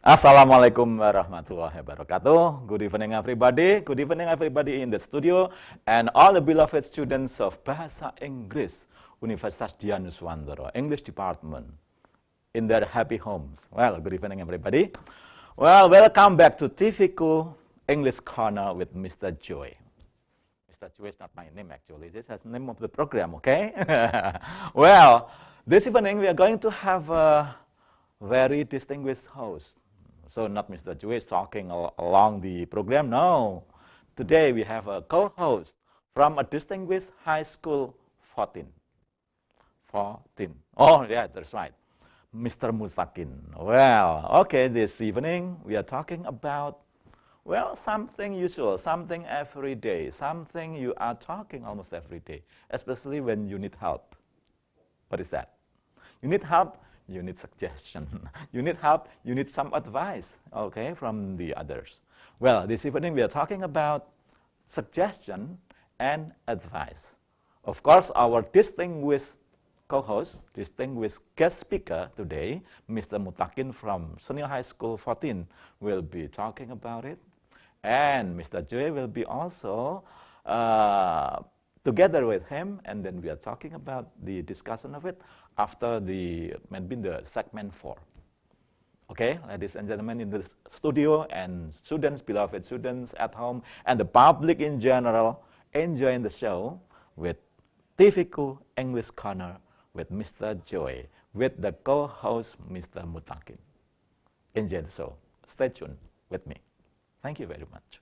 Assalamualaikum warahmatullahi wabarakatuh. Good evening everybody. Good evening everybody in the studio and all the beloved students of Bahasa Inggris Universitas Dianuswantoro English Department in their happy homes. Well, good evening everybody. Well, welcome back to TVKU English Corner with Mr. Joy. Mr. Joy is not my name actually. This is the name of the program, okay? Well, this evening we are going to have a very distinguished host. So not Mr. Joy is talking along the program, no. Today we have a co-host from a distinguished high school 14. Oh yeah, that's right. Mr. Mustaqin. Well, okay, this evening we are talking about, well, something usual, something every day, something you are talking almost every day, especially when you need help. What is that? You need help, you need suggestion. You need help, you need some advice, okay, from the others. Well, this evening we are talking about suggestion and advice. Of course, our distinguished co-host, distinguished guest speaker today, Mr. Mustaqin from Senior High School 14, will be talking about it. And Mr. Joy will be also together with him, and then we are talking about the discussion of it after maybe the segment 4. Okay, ladies and gentlemen in the studio and students, beloved students at home, and the public in general, enjoying the show with TVKU English Corner with Mr. Joy, with the co-host Mr. Mustaqin. Enjoy the show. Stay tuned with me. Thank you very much.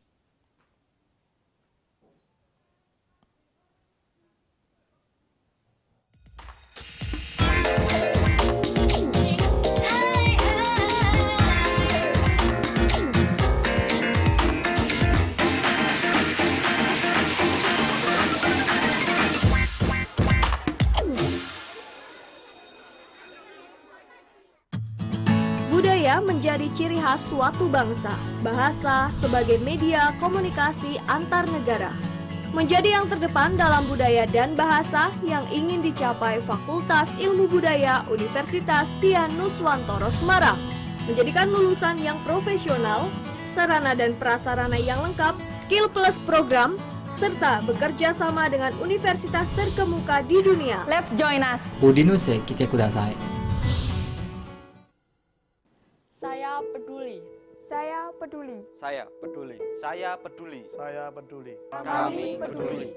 Budaya menjadi ciri khas suatu bangsa. Bahasa sebagai media komunikasi antar negara menjadi yang terdepan dalam budaya dan bahasa yang ingin dicapai Fakultas Ilmu Budaya Universitas Dianuswantoro Semarang. Menjadikan lulusan yang profesional, sarana dan prasarana yang lengkap, skill plus program, serta bekerja sama dengan universitas terkemuka di dunia. Let's join us. おりのせ来てください。 Saya peduli. Saya peduli. Saya peduli. Saya peduli. Saya peduli. Kami peduli.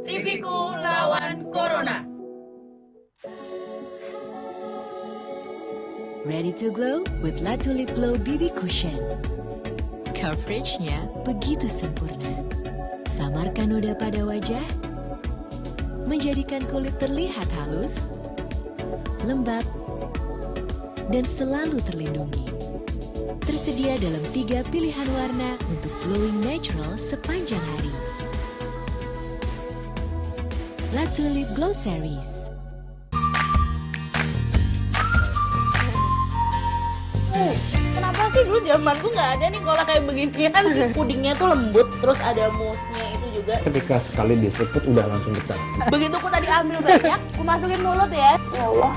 TVKU lawan Corona. Ready to glow with La Tulip Glow BB Cushion. Coveragenya begitu sempurna. Samarkan noda pada wajah, menjadikan kulit terlihat halus, lembab, dan selalu terlindungi. Tersedia dalam 3 pilihan warna untuk glowing natural sepanjang hari. La Tulip Glow Series. Kenapa sih dulu zamanku nggak ada nih kalau kayak beginian? Pudingnya tuh lembut, terus ada mousnya itu juga. Ketika sekali diseruput udah langsung pecah. Begitu aku tadi ambil banyak, aku masukin mulut ya. Ya Allah,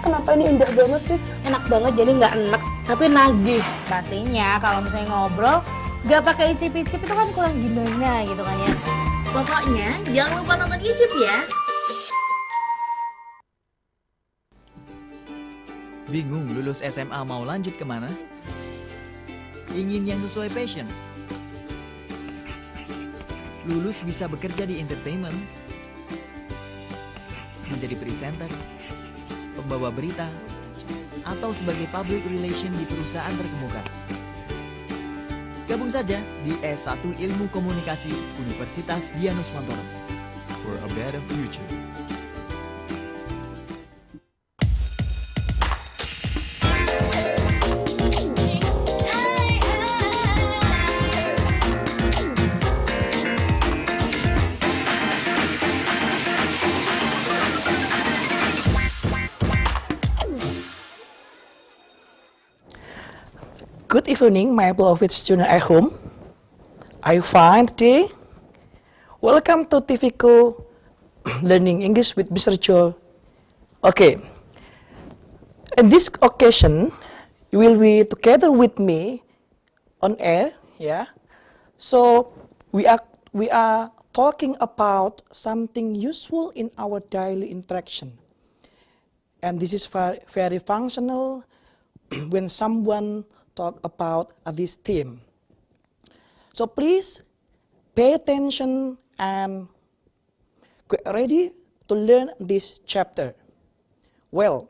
kenapa ini indah banget sih? Enak banget, jadi nggak enak, tapi nagih. Pastinya kalau misalnya ngobrol, nggak pakai icip-icip itu kan kurang gimana gitu kan ya. Pokoknya jangan lupa nonton icip ya. Bingung lulus SMA mau lanjut kemana? Ingin yang sesuai passion? Lulus bisa bekerja di entertainment, menjadi presenter, pembawa berita, atau sebagai public relation di perusahaan terkemuka. Gabung saja di S1 Ilmu Komunikasi Universitas Dianuswantoro. For a better future. Good evening, my beloved student at home. I find today. Welcome to TVKU Learning English with Mr. Joe. Okay, in this occasion, you will be together with me on air. Yeah. So we are talking about something useful in our daily interaction, and this is very functional when someone talk about this theme. So please pay attention and get ready to learn this chapter. Well,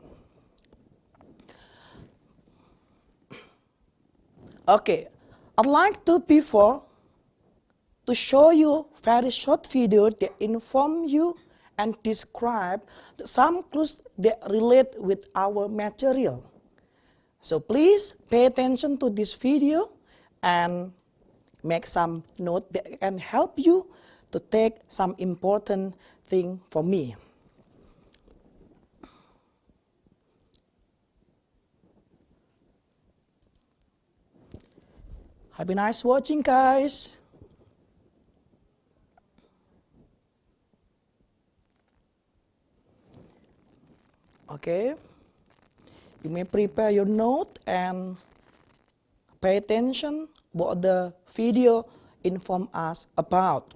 okay, I'd like to show you very short video that inform you and describe some clues that relate with our material. So please pay attention to this video and make some note that can help you to take some important thing from me. Have a nice watching, guys. Okay, you may prepare your note and pay attention what the video inform us about.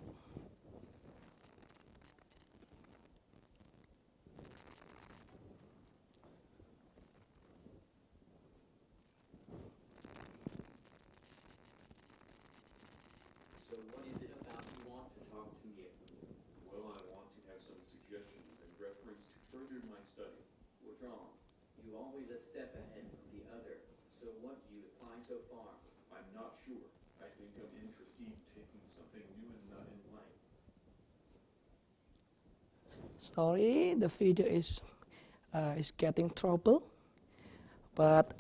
So what is it about you want to talk to me? Well, I want to have some suggestions and reference to further my study. What's wrong? You always a step ahead from the other. So what do you apply so far? I'm not sure. I think I'm interested in taking something new and not in life. Sorry, the video is getting trouble, but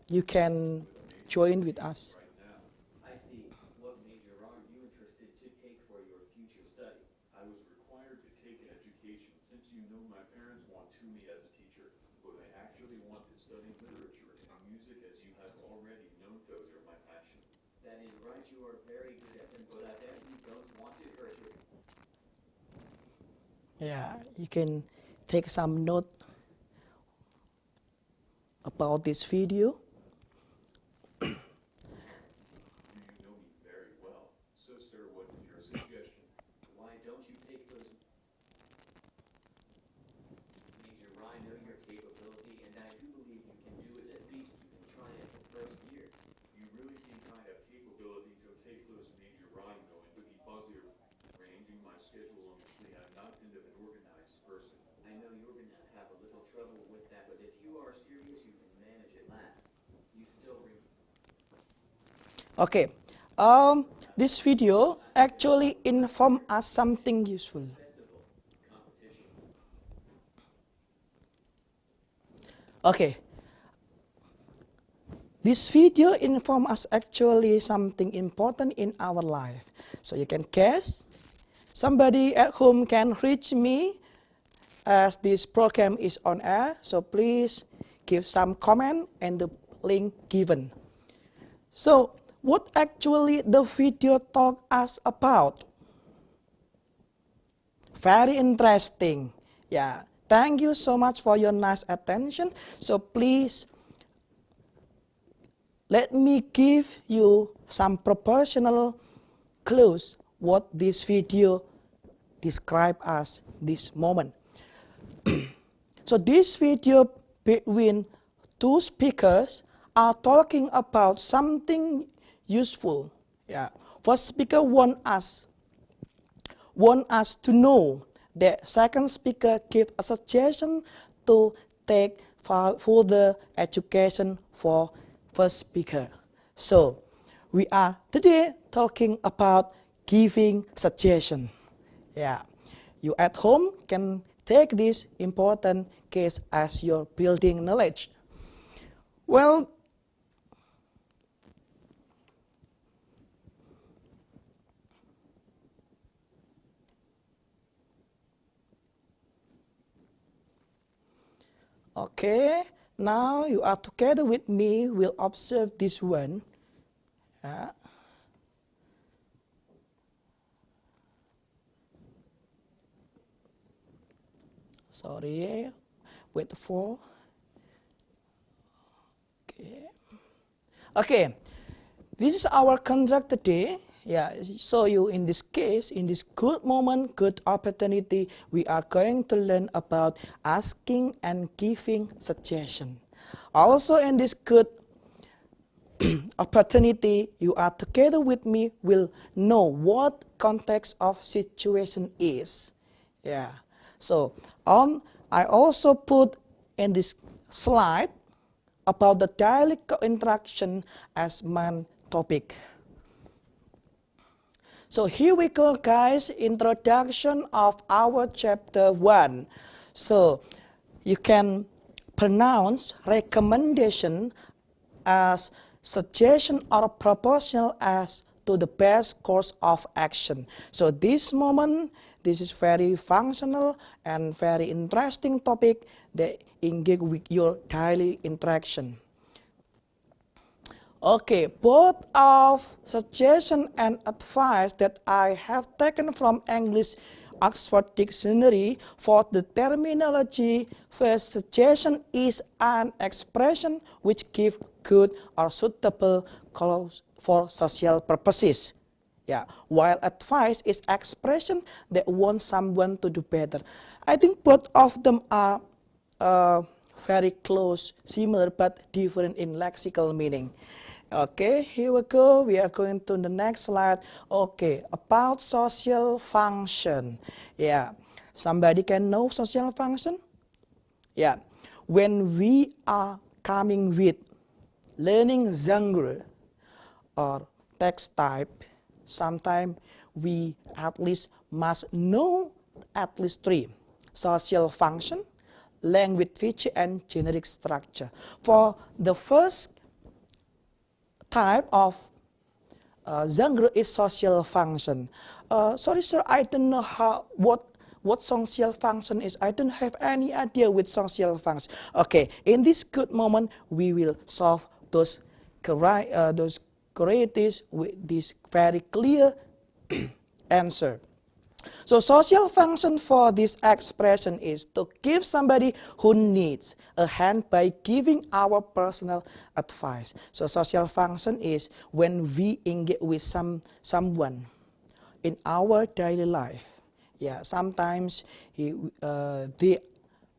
you can join with us. Right now. I see. What major are you interested to take for your future study? I was required to take an education since you know my parents want to me as a teacher, but I actually want to study literature and music as you have already known those are my passion. That is right, you are very good at them, but I definitely don't want to hurt you. Yeah, you can take some note about this video. You know me very well. So, sir, what is your suggestion? Why don't you take those... Major, I know your capability, and I do believe you can do it. At least you can try it the first year. You really think I have capability to take those major rhino into the buzzer? Arranging my schedule, honestly, I'm not kind of an organized person. I know you're going to have a little trouble with that, but if you are serious, you can manage it last. You still... Okay, this video actually inform us something useful. Okay, this video inform us actually something important in our life. So you can guess, somebody at home can reach me as this program is on air. So please give some comment and the link given. So what actually the video talk us about? Very interesting. Yeah, thank you so much for your nice attention. So please let me give you some proportional clues what this video describe as this moment. So this video between two speakers are talking about something useful. Yeah. First speaker want us to know that second speaker give a suggestion to take further education for first speaker. So we are today talking about giving suggestion. Yeah. You at home can take this important case as your building knowledge. Well, okay, now you are together with me, we'll observe this one. Sorry, wait for. Okay, this is our contract today. Yeah, so you in this case, in this good moment, good opportunity, we are going to learn about asking and giving suggestion. Also in this good opportunity, you are together with me will know what context of situation is. Yeah. So I also put in this slide about the dialectical interaction as main topic. So here we go, guys, introduction of our chapter 1. So you can pronounce recommendation as suggestion or proposal as to the best course of action. So this moment, this is very functional and very interesting topic that engage with your daily interaction. Okay, both of suggestion and advice that I have taken from English Oxford Dictionary for the terminology. First, suggestion is an expression which gives good or suitable cause for social purposes. Yeah, while advice is expression that wants someone to do better. I think both of them are very close, similar but different in lexical meaning. Okay, here we go. We are going to the next slide. Okay, about social function. Yeah, somebody can know social function? Yeah, when we are coming with learning genre or text type, sometimes we at least must know at least 3: social function, language feature, and generic structure. For the first type of genre is social function. Sorry, sir, I don't know what social function is. I don't have any idea with social function. Okay, in this good moment, we will solve those queries with this very clear answer. So social function for this expression is to give somebody who needs a hand by giving our personal advice. So social function is when we engage with someone in our daily life. Yeah, sometimes they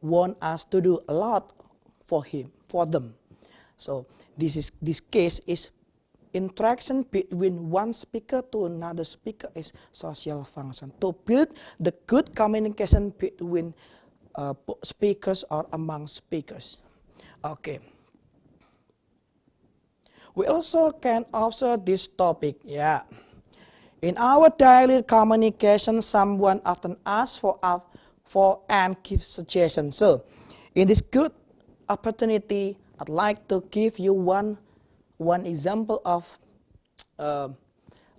want us to do a lot for them. So this case is interaction between one speaker to another speaker is social function. To build the good communication between speakers or among speakers. Okay. We also can observe this topic. Yeah. In our daily communication, someone often asks for and gives suggestions. So, in this good opportunity, I'd like to give you one example of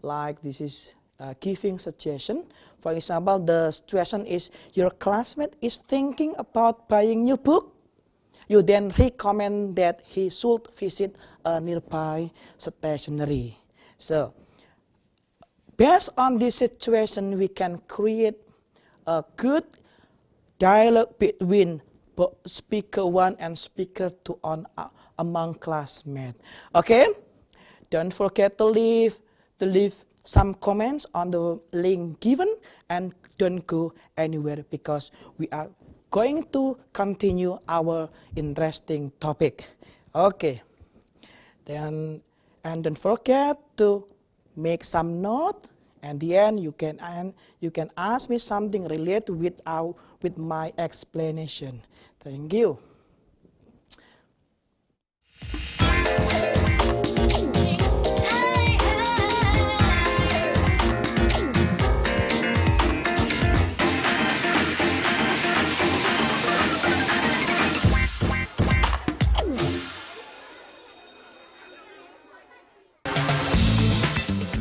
like this is giving suggestion. For example, the situation is your classmate is thinking about buying new book. You then recommend that he should visit a nearby stationery. So, based on this situation, we can create a good dialogue between speaker 1 and speaker 2 among classmates. Okay? Don't forget to leave some comments on the link given and don't go anywhere because we are going to continue our interesting topic. Okay. And don't forget to make some note. At the end, you can ask me something related with my explanation. Thank you.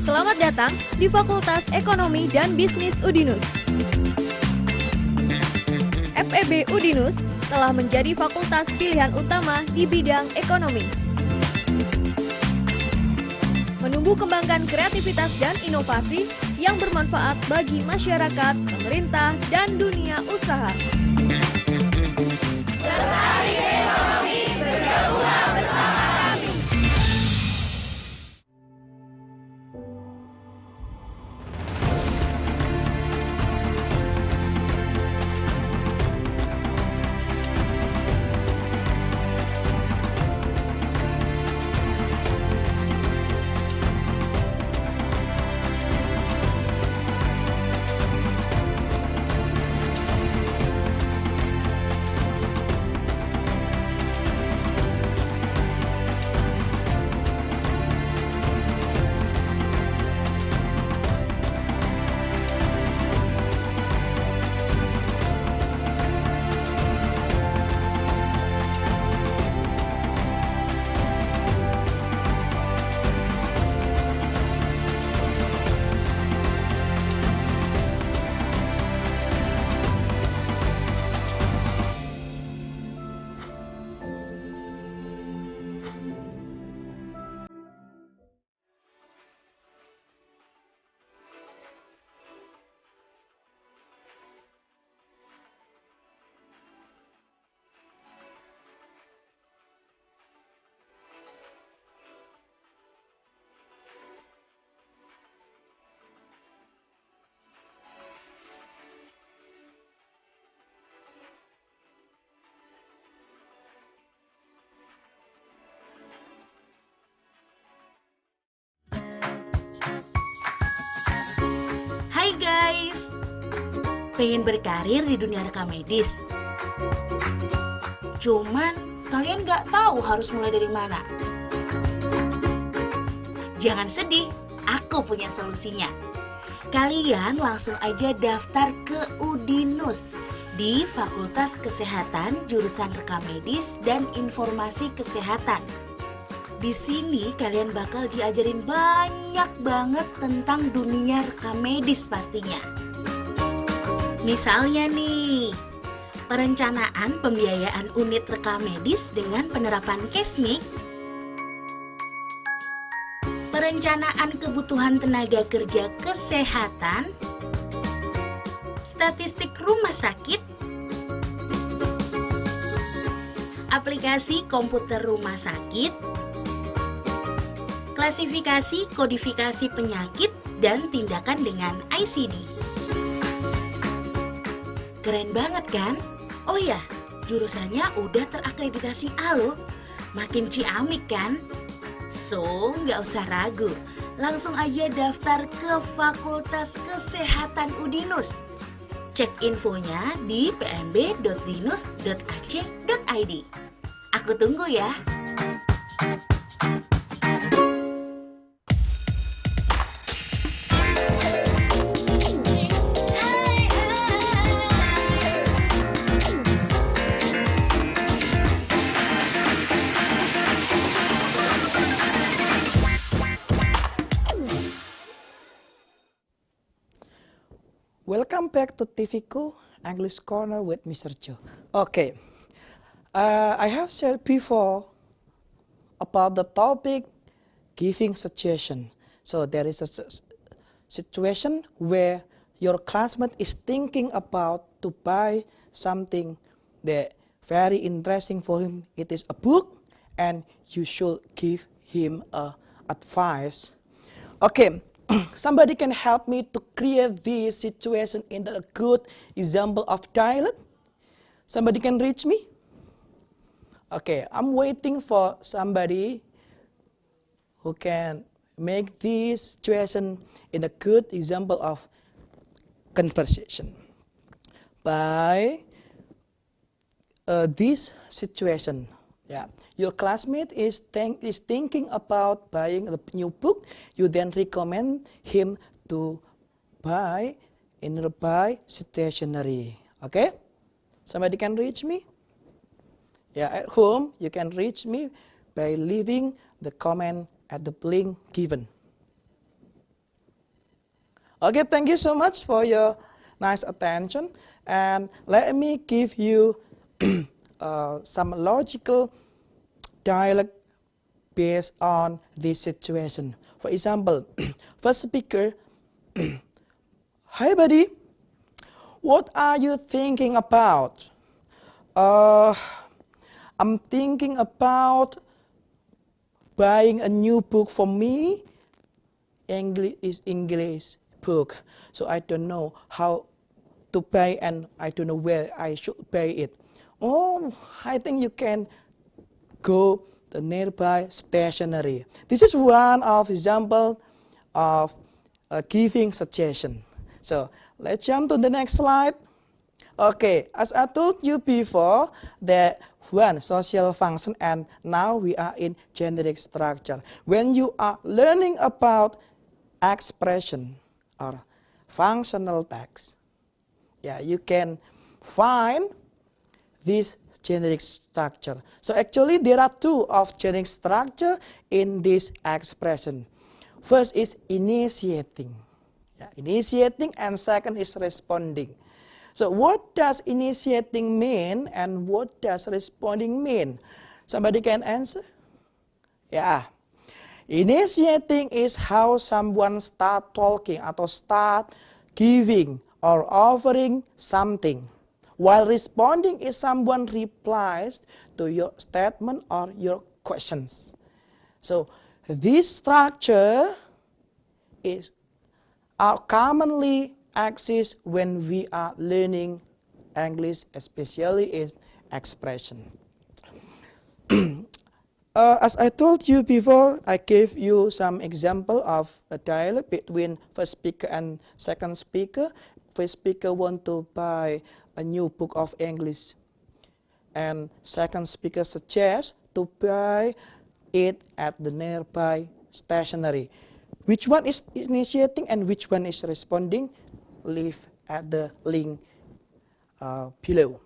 Selamat datang di Fakultas Ekonomi dan Bisnis Udinus. FEB Udinus telah menjadi fakultas pilihan utama di bidang ekonomi. Menunggu tumbuh kembangkan kreativitas dan inovasi yang bermanfaat bagi masyarakat, pemerintah, dan dunia usaha. Lestari ekonomi, bergabunglah bersama kami. Hai guys, pengen berkarir di dunia rekam medis. Cuman kalian nggak tahu harus mulai dari mana. Jangan sedih, aku punya solusinya. Kalian langsung aja daftar ke Udinus di Fakultas Kesehatan jurusan Rekam Medis dan Informasi Kesehatan. Di sini kalian bakal diajarin banyak banget tentang dunia rekam medis pastinya. Misalnya nih, perencanaan pembiayaan unit rekam medis dengan penerapan Kesmik, perencanaan kebutuhan tenaga kerja kesehatan, statistik rumah sakit, aplikasi komputer rumah sakit, klasifikasi kodifikasi penyakit, dan tindakan dengan ICD. Keren banget kan? Oh ya, jurusannya udah terakreditasi A loh. Makin ciamik kan? So, nggak usah ragu. Langsung aja daftar ke Fakultas Kesehatan Udinus. Cek infonya di pmb.dinus.ac.id. Aku tunggu ya. Welcome back to TVKU English Corner with Mr. Joe. Okay, I have said before about the topic giving suggestion. So there is a situation where your classmate is thinking about to buy something that very interesting for him. It is a book, and you should give him advice. Okay. Somebody can help me to create this situation in a good example of dialogue? Somebody can reach me? Okay, I'm waiting for somebody who can make this situation in a good example of conversation. By this situation, yeah, your classmate is thinking about buying a new book. You then recommend him to buy stationery. Okay, somebody can reach me. Yeah, at home you can reach me by leaving the comment at the link given. Okay, thank you so much for your nice attention, and let me give you some logical dialogue based on this situation. For example, first speaker, hi buddy, what are you thinking about? I'm thinking about buying a new book for me. English book. So I don't know how to pay and I don't know where I should pay it. Oh, I think you can go the nearby stationery. This is one of example of giving suggestion. So let's jump to the next slide. Okay, as I told you before, that one social function, and now we are in generic structure. When you are learning about expression or functional text, yeah, you can find this generic structure. So actually there are two of generic structure in this expression. First is initiating, yeah, initiating, and second is responding. So what does initiating mean and what does responding mean? Somebody can answer? Yeah. Initiating is how someone start talking atau start giving or offering something. While responding is someone replies to your statement or your questions. So this structure are commonly exists when we are learning English, especially in expression. As I told you before, I gave you some example of a dialogue between first speaker and second speaker. First speaker want to buy a new book of English, and second speaker suggests to buy it at the nearby stationery. Which one is initiating and which one is responding? Leave at the link below.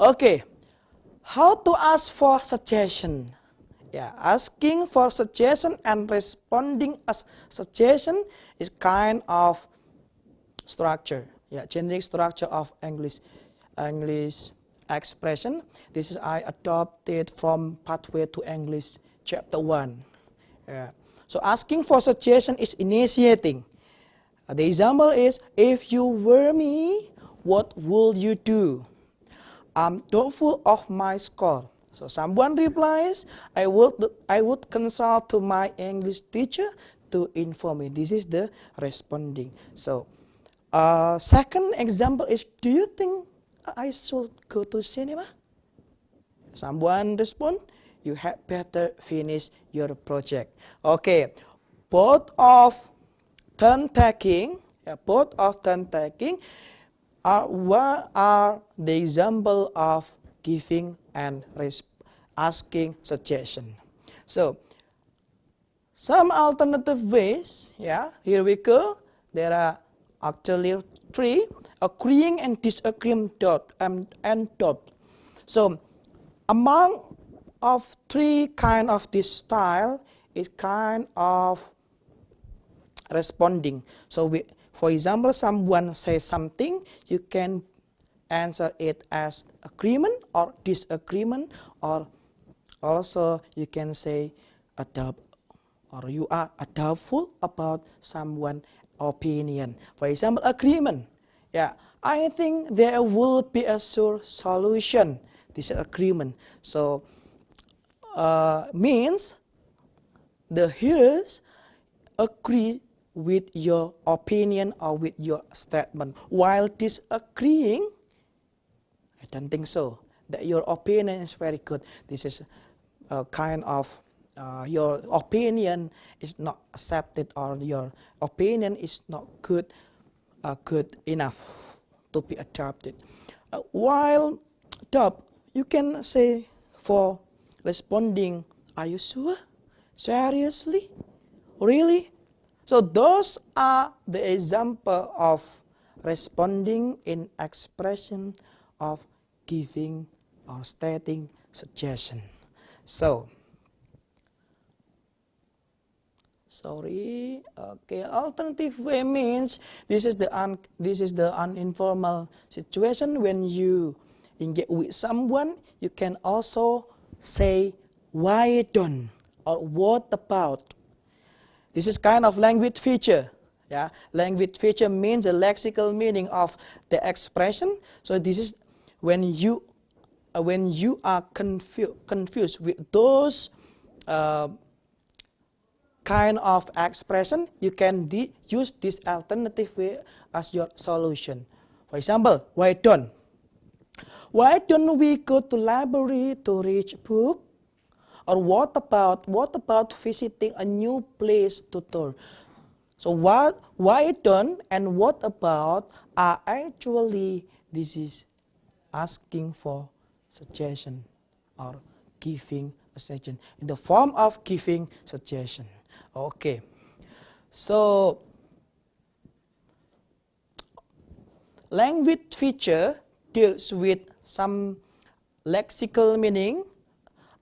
Okay, how to ask for suggestion? Yeah, asking for suggestion and responding as suggestion is kind of structure. Yeah, generic structure of English expression. This is I adopted from Pathway to English chapter 1. Yeah. So asking for suggestion is initiating. The example is, if you were me, what would you do? I'm doubtful of my score. So someone replies, I would consult to my English teacher to inform me. This is the responding. So second example is, do you think I should go to cinema? Someone respond, you had better finish your project. Okay, both of turn taking are the example of giving and asking suggestion. So some alternative ways, yeah, here we go. There are actually three: agreeing and disagreeing and doubt. So among of three kind of this style is kind of responding. So for example, someone says something, you can answer it as agreement or disagreement, or also you can say a doubt, or you are doubtful about someone's opinion. For example, agreement. Yeah, I think there will be a sure solution. This is agreement. So means the hearers agree with your opinion or with your statement. While disagreeing, I don't think so, that your opinion is very good. This is a kind of your opinion is not accepted, or your opinion is not good enough to be adopted. While doubt, you can say for responding, are you sure? Seriously? Really? So those are the example of responding in expression of giving or stating suggestion. So, alternative way means this is the informal situation when you engage with someone. You can also say why don't or what about. This is kind of language feature. Yeah, language feature means the lexical meaning of the expression. So this is when you are confused with those kind of expression, you can use this alternative way as your solution. For example, why don't we go to library to read book? Or what about visiting a new place to tour? So why don't and what about are actually, this is asking for suggestion or giving a suggestion in the form of giving suggestion. Okay, so language feature deals with some lexical meaning.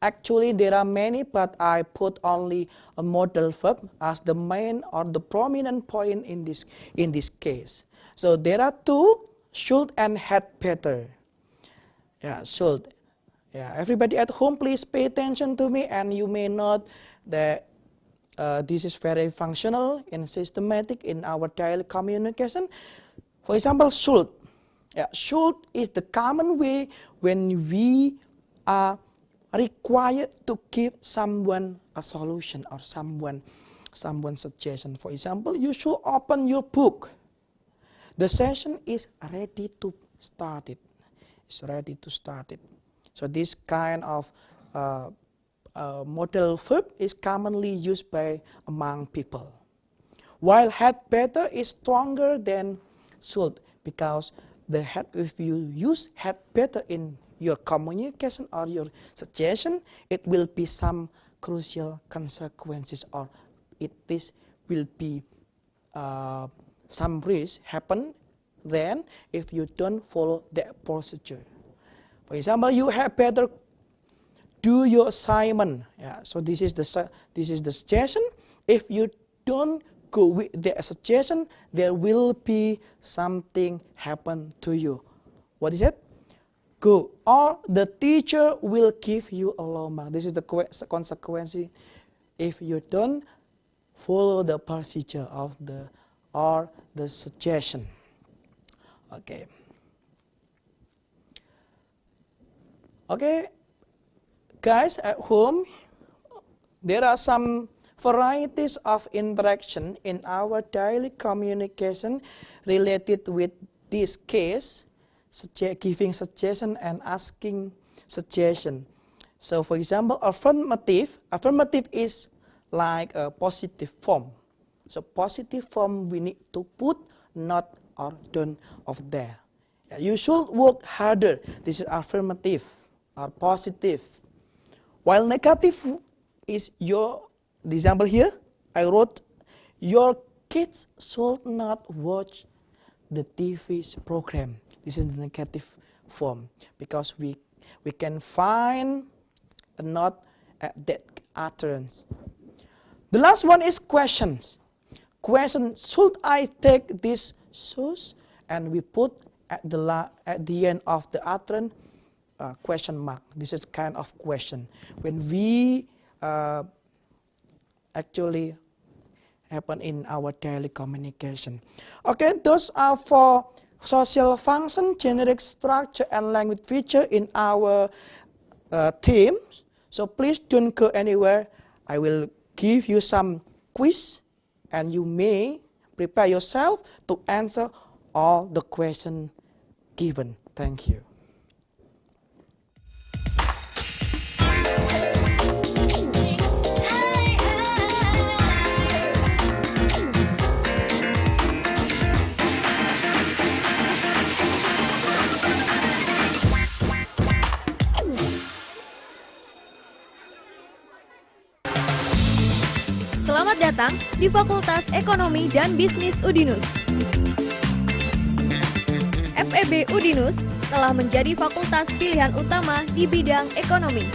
Actually, there are many, but I put only a modal verb as the main or the prominent point in this case. So there are two, should and had better. Yeah, should. Yeah, everybody at home, please pay attention to me, and you may note that this is very functional and systematic in our daily communication. For example, should. Yeah, should is the common way when we are required to give someone a solution or someone suggestion. For example, you should open your book. The session is ready to start it. It's ready to start it. So this kind of modal verb is commonly used by among people. While had better is stronger than should, because the had, if you use had better in your communication or your suggestion, it will be some crucial consequences, or will be some risk happen then if you don't follow the procedure. For example, you had better do your assignment. Yeah, so this is the suggestion. If you don't go with the suggestion, there will be something happen to you. What is it? Go, or the teacher will give you a low mark. This is the consequence if you don't follow the procedure of the suggestion. Okay. Okay, guys at home, there are some varieties of interaction in our daily communication related with this case. Giving suggestion and asking suggestion. So for example, affirmative is like a positive form. So positive form we need to put not or don't of there. You should work harder. This is affirmative or positive. While negative is the example here, I wrote, your kids should not watch the TV program. This is the negative form because we can find a not at that utterance. The last one is questions. Question, should I take these shoes? And we put at the end of the utterance question mark. This is kind of question. When we actually happen in our daily communication. Okay, those are for social function, generic structure, and language feature in our theme. So please don't go anywhere. I will give you some quiz, and you may prepare yourself to answer all the questions given. Thank you. Selamat datang di Fakultas Ekonomi dan Bisnis Udinus. FEB Udinus telah menjadi fakultas pilihan utama di bidang ekonomi.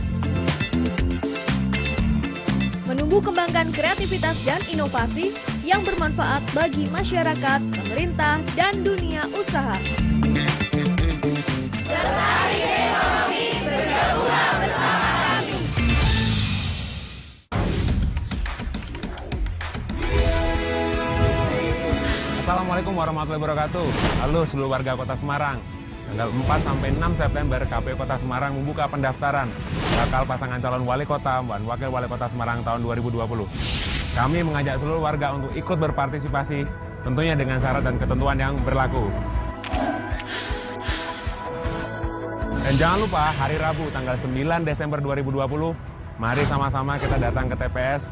Menumbuh kembangkan kreativitas dan inovasi yang bermanfaat bagi masyarakat, pemerintah, dan dunia usaha. Tertarik ekonomi, bergabunglah bersama kami. warahmatullahi wabarakatuh. Halo seluruh warga Kota Semarang. Tanggal 4 sampai 6 September KPU Kota Semarang membuka pendaftaran bakal pasangan calon wali kota dan wakil wali kota Semarang tahun 2020. Kami mengajak seluruh warga untuk ikut berpartisipasi, tentunya dengan syarat dan ketentuan yang berlaku. Dan jangan lupa hari Rabu tanggal 9 Desember 2020, mari sama-sama kita datang ke TPS,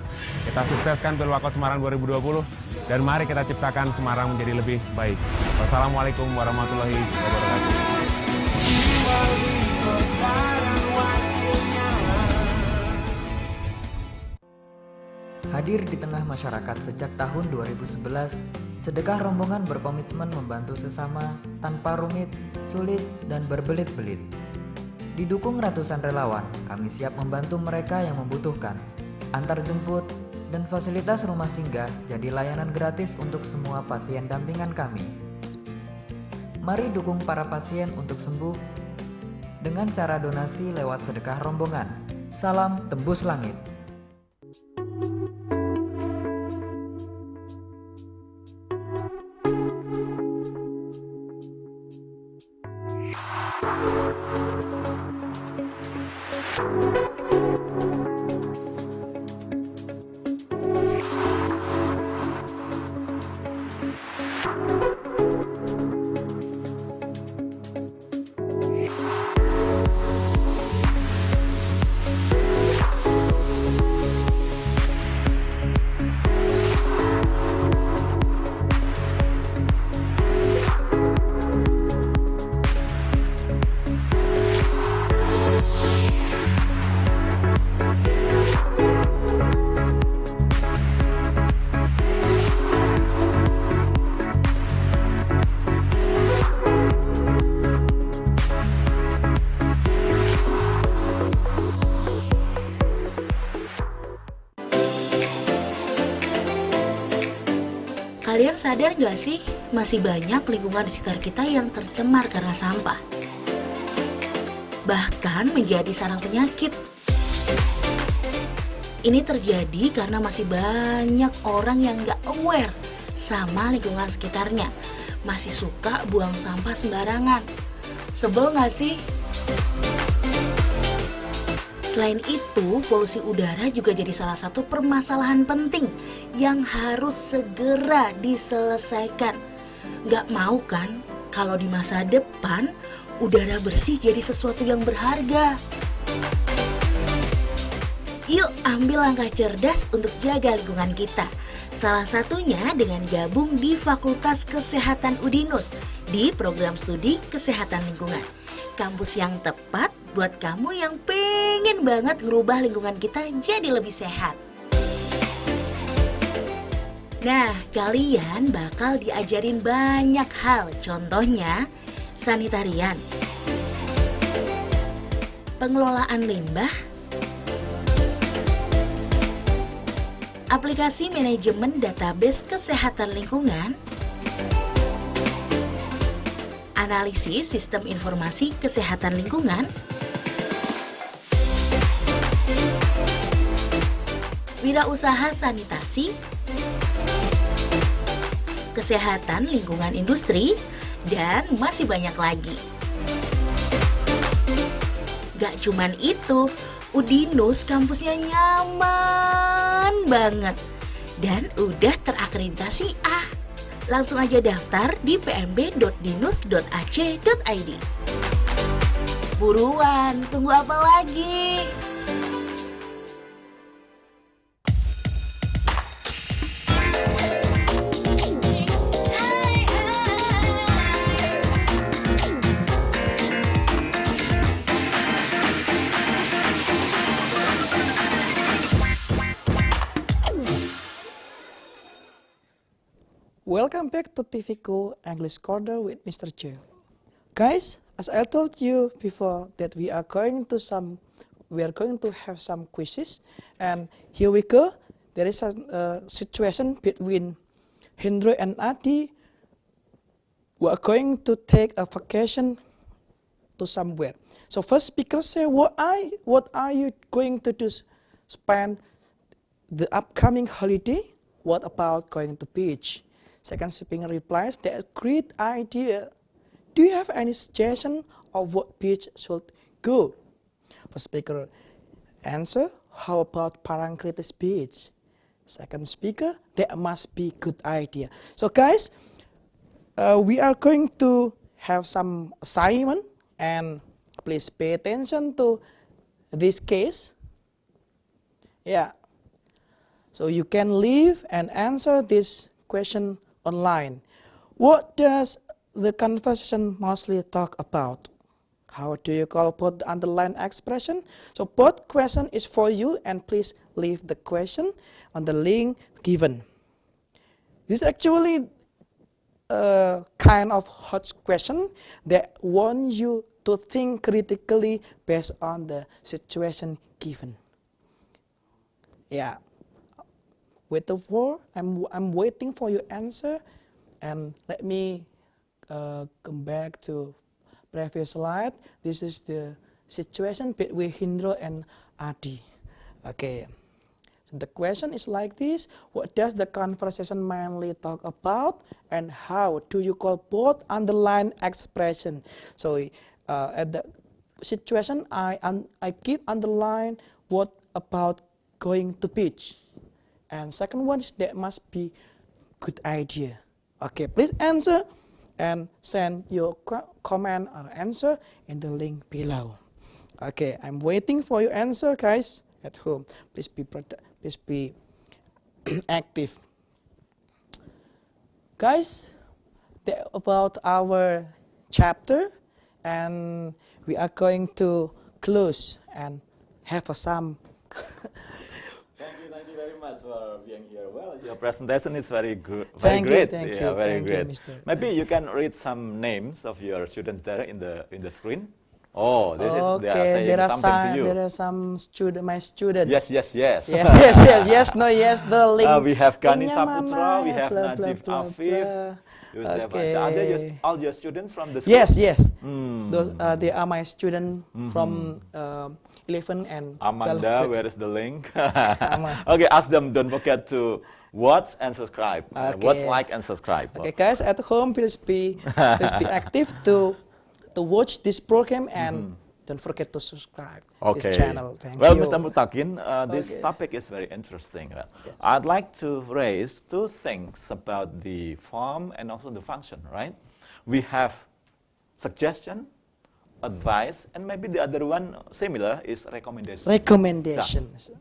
kita sukseskan Pilwakot Semarang 2020, dan mari kita ciptakan Semarang menjadi lebih baik. Wassalamualaikum warahmatullahi wabarakatuh. Hadir di tengah masyarakat sejak tahun 2011, sedekah rombongan berkomitmen membantu sesama tanpa rumit, sulit, dan berbelit-belit. Didukung ratusan relawan, kami siap membantu mereka yang membutuhkan. Antar jemput dan fasilitas rumah singgah jadi layanan gratis untuk semua pasien dampingan kami. Mari dukung para pasien untuk sembuh dengan cara donasi lewat sedekah rombongan. Salam tembus langit. Kalian sadar gak sih, masih banyak lingkungan di sekitar kita yang tercemar karena sampah. Bahkan menjadi sarang penyakit. Ini terjadi karena masih banyak orang yang gak aware sama lingkungan sekitarnya. Masih suka buang sampah sembarangan. Sebel gak sih? Selain itu, polusi udara juga jadi salah satu permasalahan penting yang harus segera diselesaikan. Gak mau kan kalau di masa depan udara bersih jadi sesuatu yang berharga. Yuk ambil langkah cerdas untuk jaga lingkungan kita. Salah satunya dengan gabung di Fakultas Kesehatan Udinus di program studi Kesehatan Lingkungan. Kampus yang tepat buat kamu yang pengen banget ngerubah lingkungan kita jadi lebih sehat. Nah, kalian bakal diajarin banyak hal, contohnya sanitarian, pengelolaan limbah, aplikasi manajemen database kesehatan lingkungan, analisis sistem informasi kesehatan lingkungan, wirausaha sanitasi, kesehatan lingkungan industri, dan masih banyak lagi. Gak cuman itu, Udinus kampusnya nyaman banget dan udah terakreditasi A. Langsung aja daftar di pmb.dinus.ac.id. Buruan, tunggu apa lagi? Welcome back to TVKU English Corner with Mr. J. Guys, as I told you before that we are going to have some quizzes, and here we go. There is a situation between Hendro and Adi. We are going to take a vacation to somewhere. So first speaker say, what are you going to do? Spend the upcoming holiday? What about going to beach? Second speaker replies, that's a great idea. Do you have any suggestion of what beach should go? First speaker answer, how about Parangtritis Beach? Second speaker, that must be good idea. So guys, we are going to have some assignment, and please pay attention to this case. Yeah. So you can leave and answer this question online. What does the conversation mostly talk about? How do you call both the underlined expression? So both question is for you, and please leave the question on the link given. This is actually a kind of hot question that want you to think critically based on the situation given. Yeah. I'm waiting for your answer, and let me come back to previous slide. This is the situation between Hindro and Adi. Okay. So the question is like this: what does the conversation mainly talk about, and how do you call both underlined expression? So at the situation, I keep underline what about going to beach, and second one is that must be good idea. Okay, please answer and send your comment or answer in the link below. Okay, I'm waiting for your answer, guys, at home. Please be active. Guys, that about our chapter, and we are going to close and have some. Thank you very much for being here. Well, your presentation is very good, Thank great. You, thank yeah, you, very thank great. You, Mr. Maybe you can read some names of your students there in the screen. Oh, this okay, is they are saying something to you. There are some my student. Yes. yes, no, link. We have Gani Saputra, Saputra, we have Najib Afif. Okay. Are they all your students from the school? Yes. Mm. They are my students from 11 and 12. Amanda, where is the link? Okay, ask them, don't forget to watch and subscribe. Okay. Watch, like, and subscribe. Okay, guys, at home, please be active to watch this program, and don't forget to subscribe this channel. Thank you. Mr. Mutakin, this topic is very interesting. Yes. I'd like to raise two things about the form and also the function, right? We have suggestion, advice, and maybe the other one similar is recommendation. Recommendations.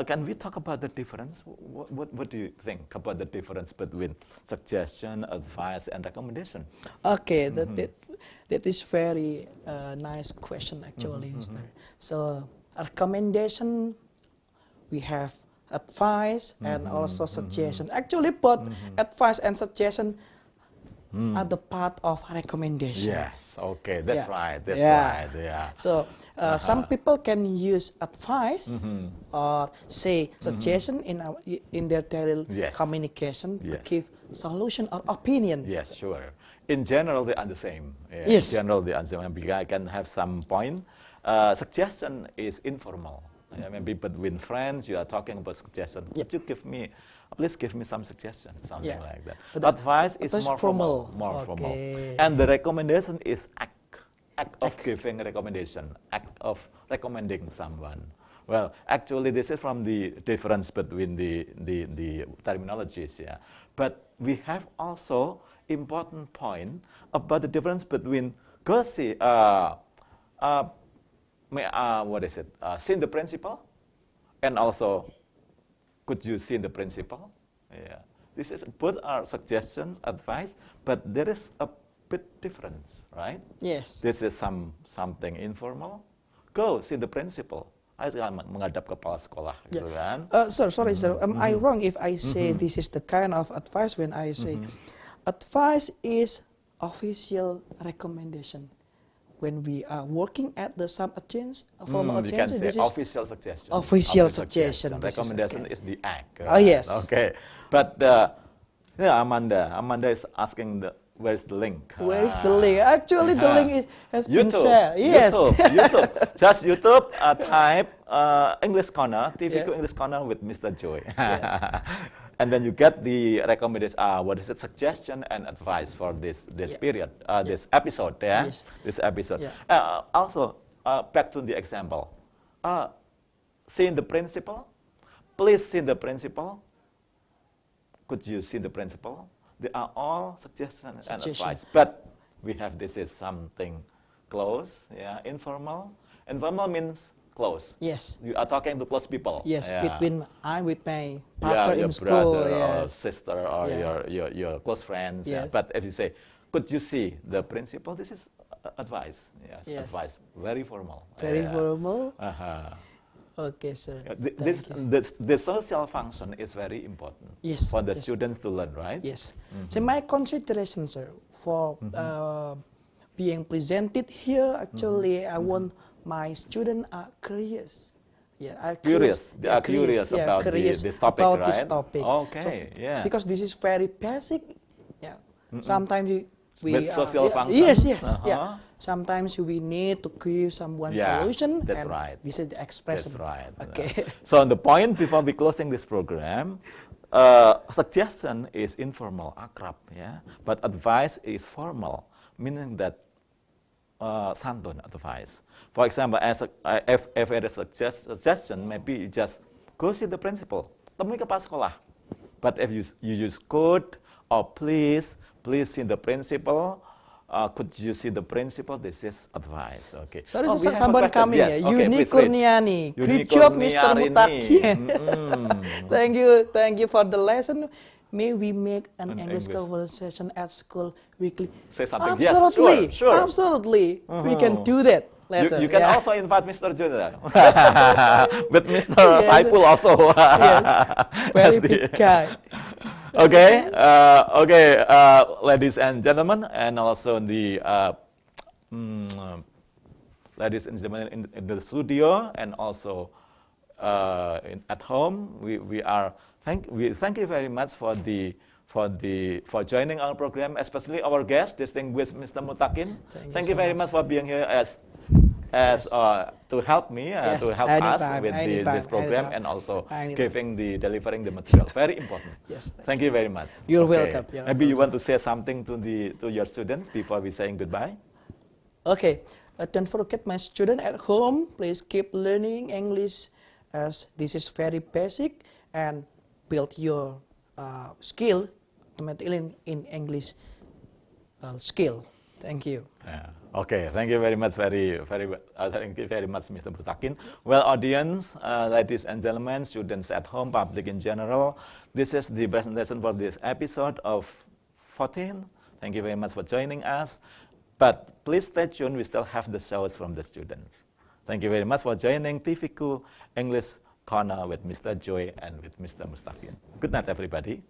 Can we talk about the difference? What do you think about the difference between suggestion, advice, and recommendation? Okay, that is very nice question actually, Mr. So recommendation, we have advice and also suggestion. Actually, both advice and suggestion are the part of recommendation. Yes, okay, that's right. That's right. Yeah. So some people can use advice or say suggestion in their daily communication to give solution or opinion. Yes, sure. In general, they are the same. Yeah, yes. In general, they are the same. Maybe I can have some point. Suggestion is informal. Maybe between friends, you are talking about suggestion. Could you please give me some suggestions, something like that. But advice is more formal. Formal. And the recommendation is act of giving recommendation, act of recommending someone. Well, actually, this is from the difference between the terminologies. Yeah. But we have also important point about the difference between see the principle, and also could you see the principle? Yeah, this is both are suggestions, advice, but there is a bit difference, right? Yes. This is something informal. Go see the principle. Menghadap kepala sekolah, gitu kan? Sorry, sir. Am I wrong if I say this is the kind of advice when I say advice is official recommendation? When we are working at the formal agency, this is official suggestion. Official suggestion. Recommendation is the act. Right? Oh yes. Okay, but Amanda is asking where's the link? Where is the link? Actually, the link has been shared. Yes. YouTube. Just YouTube. Type English Corner, TVKU English Corner with Mr. Joy. Yes. And then you get the recommendation, what is it, suggestion and advice for this period, this episode, Yes. This episode. Yeah. Also, back to the example. See the principle. Please see the principle. Could you see the principle? They are all suggestions and advice. But we have this is something close, informal. Informal means close. Yes. You are talking to close people. Yes, Yeah. I'm with my partner your in school. brother or Yes. sister or your close friends. Yes. But if you say, could you see the principle? This is advice. Yes, advice. Very formal. Very formal. Uh-huh. Okay, sir. The social function is very important for the students to learn, right? Yes. So my consideration, sir, for being presented here, actually, I want my students are curious. Are curious. They are curious about this topic, right? This topic. Okay, so, because this is very basic. Yeah. Sometimes we with social function. Yes. Yeah. Sometimes we need to give someone solution. That's and right. This is the expression. That's right. Okay. So the point before we closing this program, suggestion is informal, akrab, but advice is formal, meaning that santun advice. For example, if it is a suggestion, maybe you just go see the principal, temui kepala sekolah. But if you use could or please see the principal. Could you see the principal? This is advice. Okay. Sorry, someone coming. Yes. Yuni Kurniani. Great job, Mr. Mutakin. Thank you for the lesson. May we make an English conversation at school weekly? Say something. Absolutely. Yes, sure. Absolutely. We can do that later. You can also invite Mr. Junior. But Mr. Saipul also. Very big guy. Okay, ladies and gentlemen, and also the ladies and gentlemen in the studio, and also at home, we thank you very much for joining our program, especially our guest, distinguished Mr. Mutakin. Thank you very much for being here to help me, to help us with this program, and also delivering the material. Very important. Yes. Thank you very much. You're welcome. Maybe you want to say something to your students before we saying goodbye. Okay. Don't forget, my student at home, please keep learning English, as this is very basic, and build your skill automatically in English skill. Thank you. Okay, thank you very much, thank you very much, Mr. Mutakin. Well, audience, ladies and gentlemen, students at home, public in general, this is the presentation for this episode of 14. Thank you very much for joining us. But please stay tuned, we still have the shows from the students. Thank you very much for joining TVKU English Corner with Mr. Joy and with Mr. Mustaqim. Good night, everybody.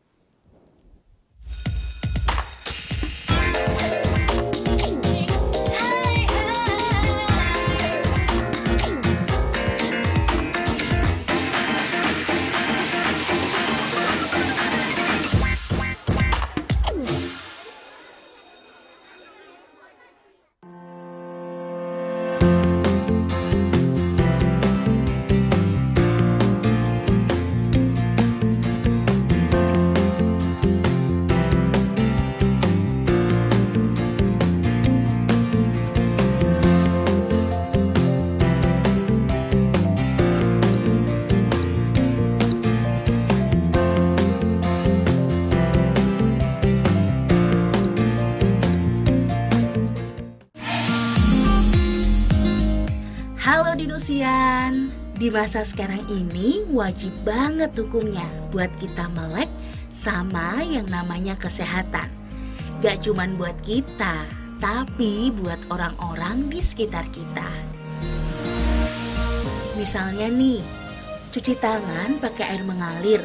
Di masa sekarang ini wajib banget hukumnya buat kita melek sama yang namanya kesehatan. Gak cuman buat kita, tapi buat orang-orang di sekitar kita. Misalnya nih, cuci tangan pakai air mengalir,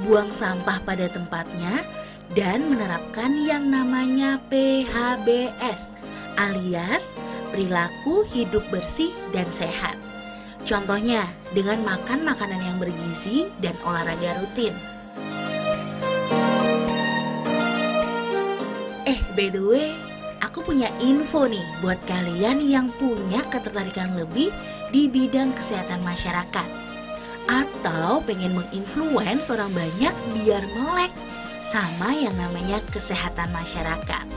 buang sampah pada tempatnya, dan menerapkan yang namanya PHBS alias perilaku hidup bersih dan sehat. Contohnya dengan makan makanan yang bergizi dan olahraga rutin. By the way, aku punya info nih buat kalian yang punya ketertarikan lebih di bidang kesehatan masyarakat. Atau pengen menginfluence orang banyak biar melek sama yang namanya kesehatan masyarakat.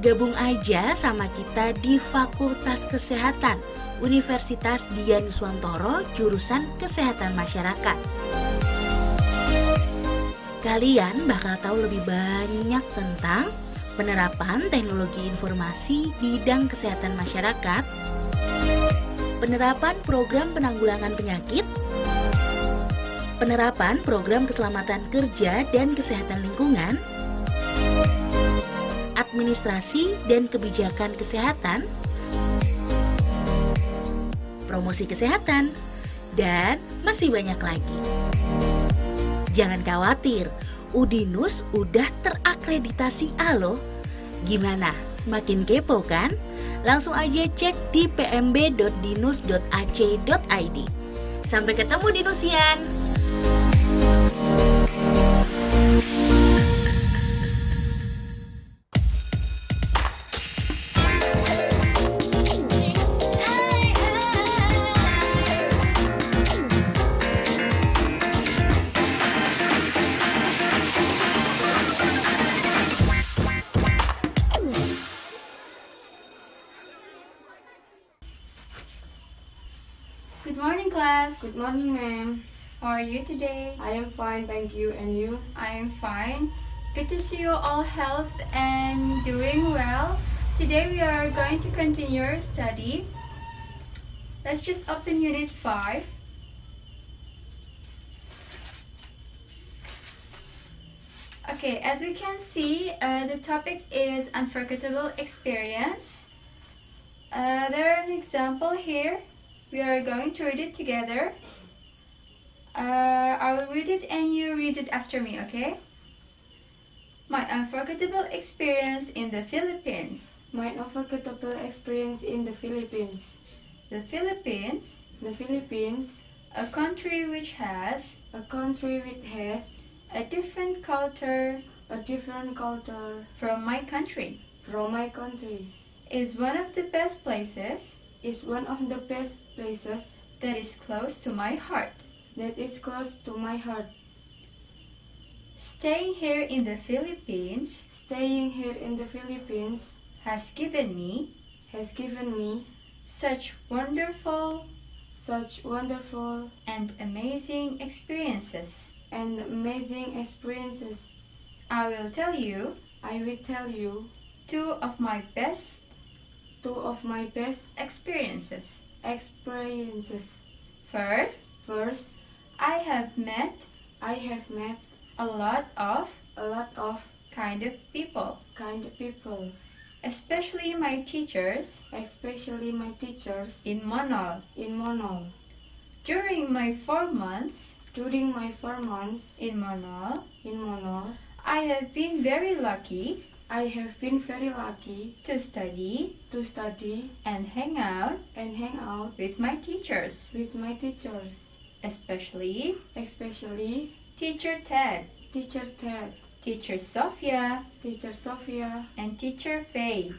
Gabung aja sama kita di Fakultas Kesehatan Universitas Dian Nuswantoro jurusan Kesehatan Masyarakat. Kalian bakal tahu lebih banyak tentang penerapan teknologi informasi bidang kesehatan masyarakat, penerapan program penanggulangan penyakit, penerapan program keselamatan kerja dan kesehatan lingkungan, administrasi dan kebijakan kesehatan, promosi kesehatan, dan masih banyak lagi. Jangan khawatir, Udinus udah terakreditasi A loh. Gimana? Makin kepo kan? Langsung aja cek di pmb.dinus.ac.id. Sampai ketemu Dinusian! Good morning, class. Good morning, ma'am. How are you today? I am fine, thank you. And you? I am fine. Good to see you all healthy and doing well. Today we are going to continue our study. Let's just open Unit 5. Okay, as we can see, the topic is unforgettable experience. There are an example here. We are going to read it together. I will read it and you read it after me, okay? My unforgettable experience in the Philippines. My unforgettable experience in the Philippines. The Philippines. The Philippines. A country which has. A country which has. A different culture. A different culture. From my country. From my country. Is one of the best places. Is one of the best places. That is close to my heart. That is close to my heart. Staying here in the Philippines. Staying here in the Philippines. Has given me. Such wonderful. And amazing experiences. I will tell you. Two of my best experiences. First, I have met a lot of kind of people. Especially my teachers. In Monol. During my 4 months. In Monol. I have been very lucky. To study and hang out with my teachers. Especially Teacher Ted, Teacher Sophia, and Teacher Faye.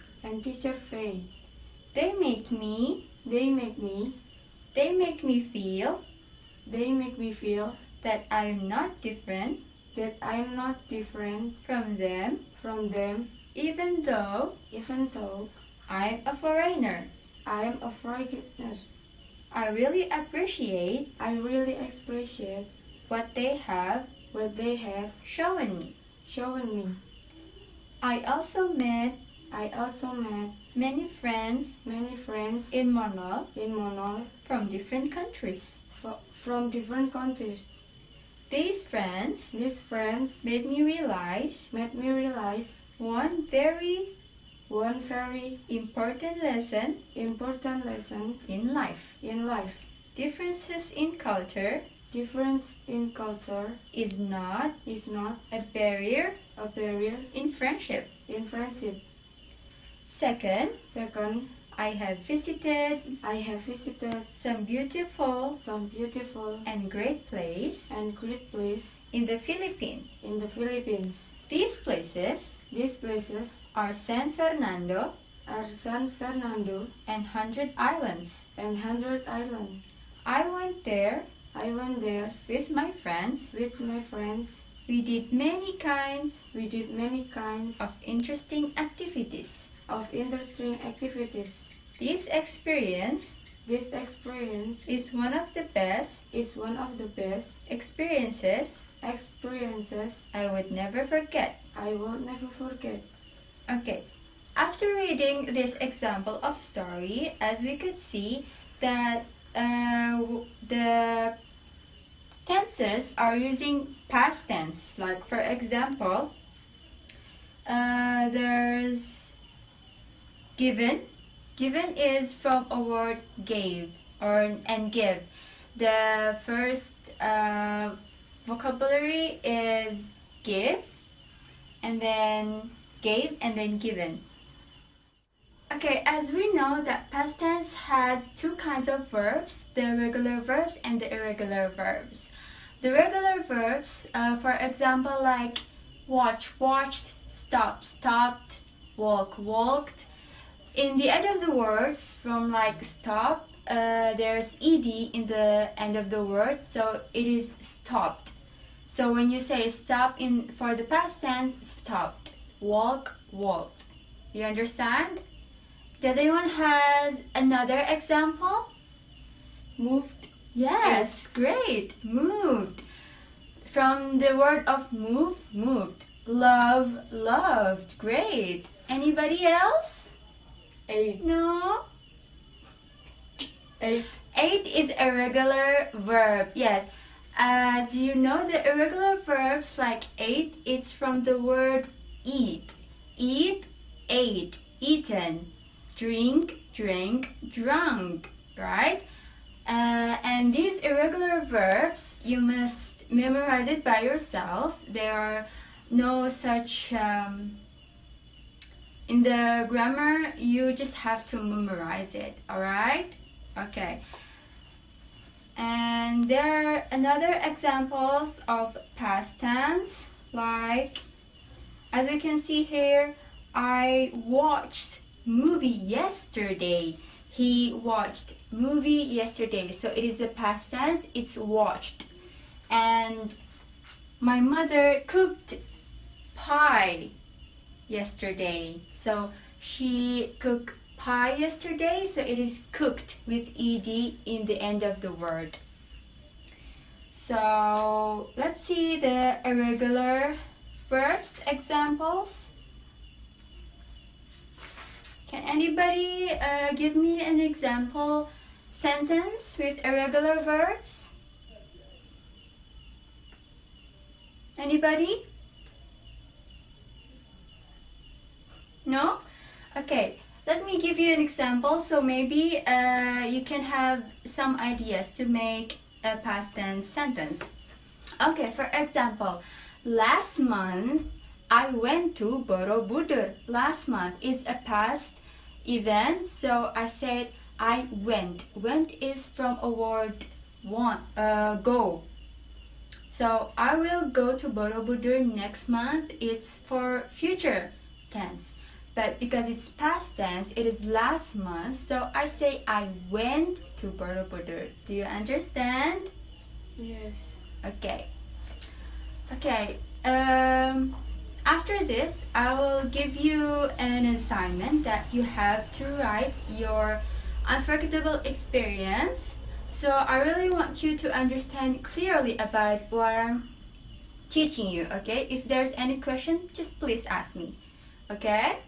They make me feel that I am not different from them, even though I'm a foreigner. I really appreciate what they have shown me. I also met many friends in Monol from different countries. These friends made me realize one very important lesson in life. Differences in culture is not a barrier in friendship. Second, I have visited some beautiful and great place in the Philippines. These places are San Fernando, are San Fernando and 100 Islands. and 100 Islands. I went there with my friends. We did many kinds of interesting activities. This experience is one of the best experiences I would never forget. Okay. After reading this example of story, as we could see that the tenses are using past tense. Like for example, there's given. Given is from a word gave and give. The first vocabulary is give, and then gave, and then given. Okay, as we know that past tense has two kinds of verbs, the regular verbs and the irregular verbs. The regular verbs, for example, like watch, watched, stop, stopped, walk, walked. In the end of the words, from like stop, there's ed in the end of the word, so it is stopped. So when you say stop for the past tense, stopped, walk, walked. You understand? Does anyone has another example? Moved. Yes, great. Moved. From the word of move, moved. Love, loved. Great. Anybody else? Ate. No? Ate. Ate is a regular verb. Yes. As you know, the irregular verbs like ate, it's from the word eat. Eat, ate, eaten. Drink, drank, drunk, right? And these irregular verbs, you must memorize it by yourself. There are no such, in the grammar, you just have to memorize it, alright? Okay. And there are another examples of past tense, like, as we can see here, I watched movie yesterday. He watched movie yesterday. So it is the past tense, it's watched. And my mother cooked pie yesterday. So she cooked pie yesterday, so it is cooked with ed in the end of the word. So let's see the irregular verbs examples. Can anybody give me an example sentence with irregular verbs? Anybody? No? Okay, let me give you an example so maybe you can have some ideas to make a past tense sentence. Okay, for example, last month I went to Borobudur. Last month is a past event, so I said I went. Went is from a word go. So I will go to Borobudur next month. It's for future tense. But because it's past tense, it is last month, so I say I went to Borobudur. Do you understand? Yes. Okay. Okay. After this, I will give you an assignment that you have to write your unforgettable experience. So I really want you to understand clearly about what I'm teaching you, okay? If there's any question, just please ask me, okay?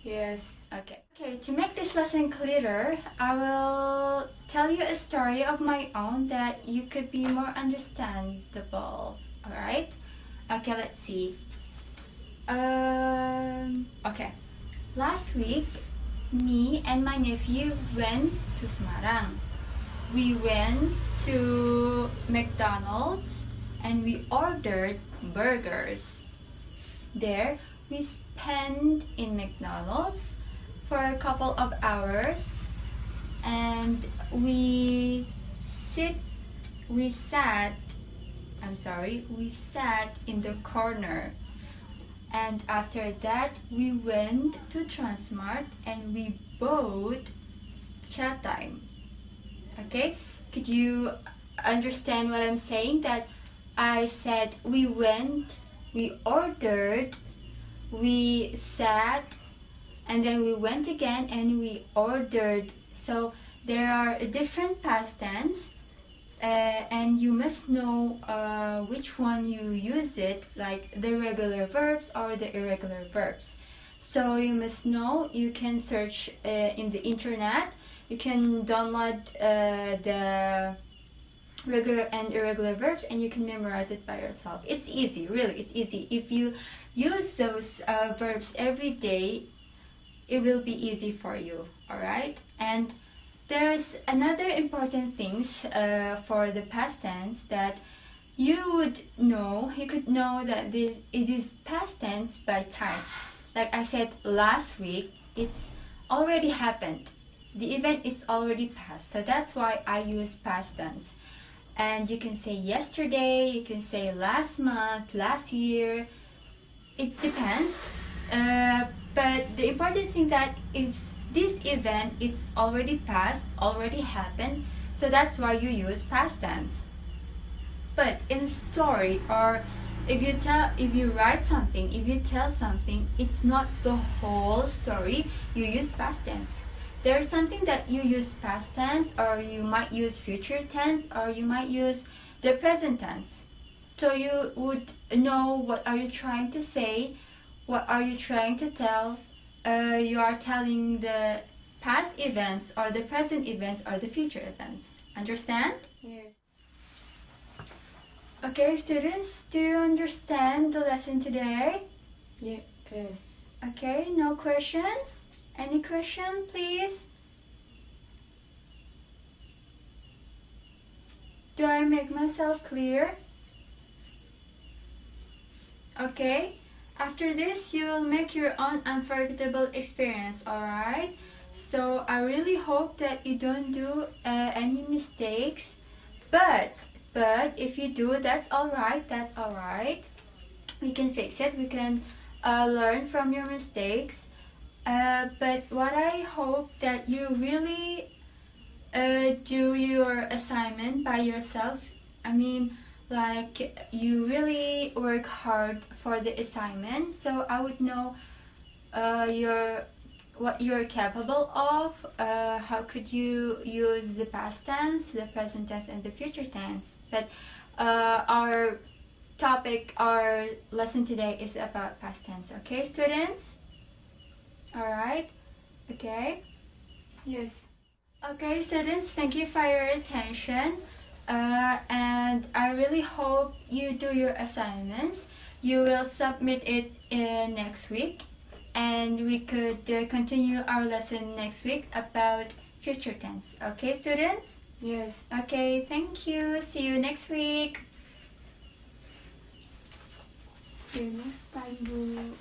Yes. Okay. Okay, to make this lesson clearer, I will tell you a story of my own that you could be more understandable, alright? Okay, let's see. Okay. Last week, me and my nephew went to Semarang. We went to McDonald's and we ordered burgers. There, we spent in McDonald's for a couple of hours and we sat in the corner and after that we went to Transmart and we bought chat time. Okay, could you understand what I'm saying? That I said we went, we ordered, we sat, and then we went again and we ordered. So there are different past tense, and you must know which one you use it, like the regular verbs or the irregular verbs. So you must know. You can search in the internet. You can download the regular and irregular verbs and you can memorize it by yourself. It's easy, really, it's easy. If you use those verbs every day, it will be easy for you, alright? And there's another important things for the past tense that you would know. You could know that it is past tense by time. Like I said last week, it's already happened. The event is already past, so that's why I use past tense. And you can say yesterday, you can say last month, last year. It depends. But the important thing that is this event, it's already past, already happened. So that's why you use past tense. But in a story, or if you write something, if you tell something, it's not the whole story. You use past tense. There's something that you use past tense, or you might use future tense, or you might use the present tense. So you would know what are you trying to say, what are you trying to tell. You are telling the past events, or the present events, or the future events. Understand? Yes. Okay, students, do you understand the lesson today? Yes. Okay, no questions? Any question, please? Do I make myself clear? Okay, after this you will make your own unforgettable experience, alright? So I really hope that you don't do any mistakes, but if you do, that's alright, we can fix it, we can learn from your mistakes. But what I hope that you really do your assignment by yourself. I mean, like, you really work hard for the assignment, so I would know what you're capable of. How could you use the past tense, the present tense, and the future tense. But our lesson today is about past tense. Okay, students? Alright, okay? Yes. Okay, students, thank you for your attention. And I really hope you do your assignments. You will submit it next week. And we could continue our lesson next week about future tense. Okay, students? Yes. Okay, thank you. See you next week. See you next time, Bu.